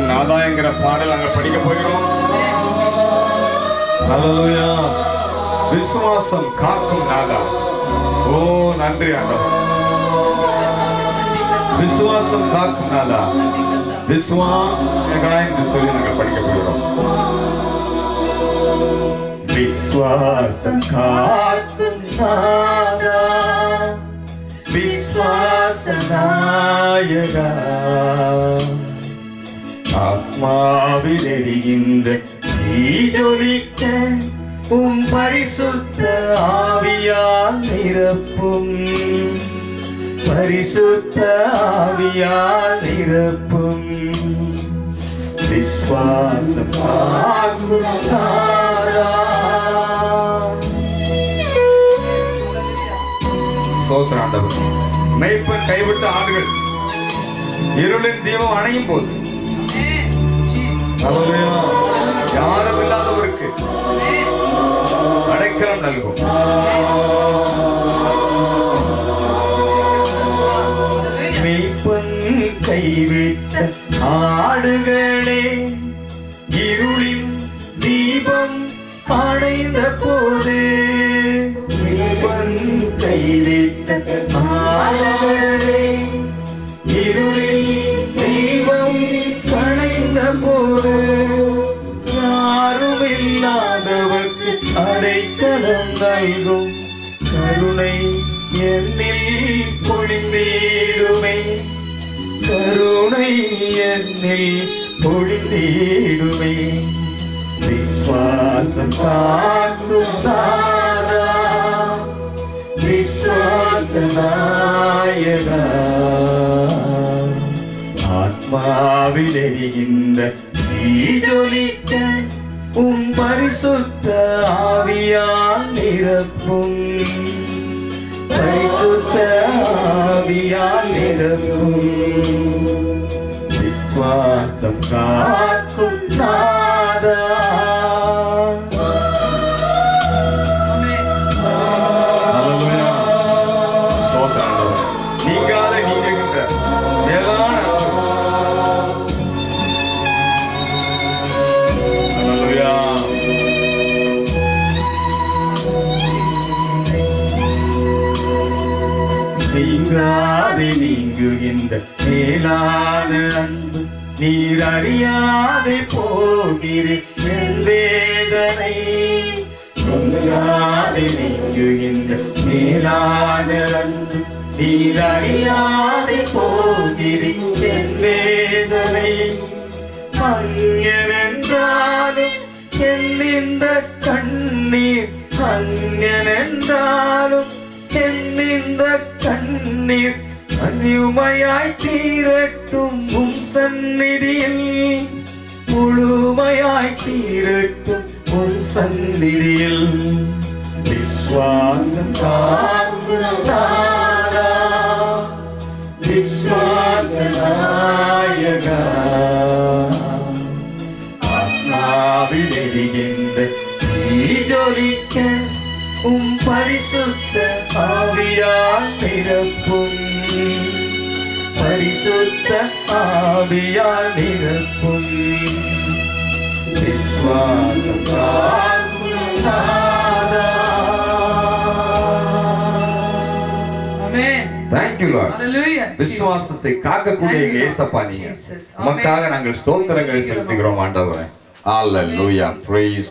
நாதா என்கிற பாடல் நாங்கள் படிக்க போகிறோம். ஹல்லேலூயா. விசுவாசம் காக்கும் நாதா. ஓ நன்றி ஆண்டவர். விசுவாசம் காக்கும் நாதா. விசுவாசகா என்று சொல்லி நாங்கள் படிக்க போகிறோம். விசுவாசம் காக்கும் நாதா, விசுவாச நாயகா, ஆத்மாவில் எரிகின்ற தீஜொலிக்க உம் பரிசுத்த ஆவியால் நிரப்பும், பரிசுத்த ஆவியால் நிரப்பும். விசுவாசம் காக்கும் நாதா. ஸ்தோத்திரம் ஆண்டவரே. மேய்ப்பன் கைவிட்ட ஆடுகள் இருளின் தீபம் அணையும் போது யாரும் இல்லாதவருக்கு அடைக்கலம் நல்கும். மேய்ப்பன் கைவிட்ட ஆடுகளே, இருளின் தீபம் அணைந்த போது, மேய்ப்பன் கைவிட்ட ஆடுகளே, இருளில் தீபம் அணைந்த போது, யாரும் இல்லாதவர்க்கு அடைக்கலம் நல்கும் கருணை என்னில் பொழிந்திடுமே, கருணை என்னில் பொழிந்திடுமே. விசுவாசம் காக்கும் நாதா, விசுவாச நாயகா, ஆத்மாவில் எரிகின்ற தீஜொலிக்க உம் பரிசுத்த ஆவியால் நிரப்பும், பரிசுத்த ஆவியால் நிரப்பும். விசுவாசம் காக்கும் நாதா. நீங்காத நீங்குகின்ற மேலான நீங்காது நீங்குகின்ற மேலான அன்பு, நீர் அறியாது போகிறேன் வேதனை. நீங்காது நீங்குகின்ற மேலான அன்பு, நீர் அறியாது போகிறேன் வேதனை. அந்நியனென்றாலும் என் கண்ணீர், அந்நியனென்றாலும் என் கண்ணீர் அந்யுமையாய் தீரட்டும் உம் சந்நிதியில், முழுமையாய் தீரட்டும் உம் சந்நிதியில். விசுவாசம் காக்கும் நாதா, விசுவாச நாயகா, ஆத்மாவில் எரிகின்ற தீஜொலிக்க உம் பரிசுத்த ஆவியால் நிரப்பும், பரிசுத்த ஆவியால் நிரப்பும். விசுவாசம் காக்கும் நாதா. Thank you Lord. விசுவாசத்தை காக்கக்கூடிய இயேசப்பா நீங்க. உமக்காக நாங்கள் ஸ்தோத்திரங்களை செலுத்துகிறோம் ஆண்டவரே. Hallelujah. Praise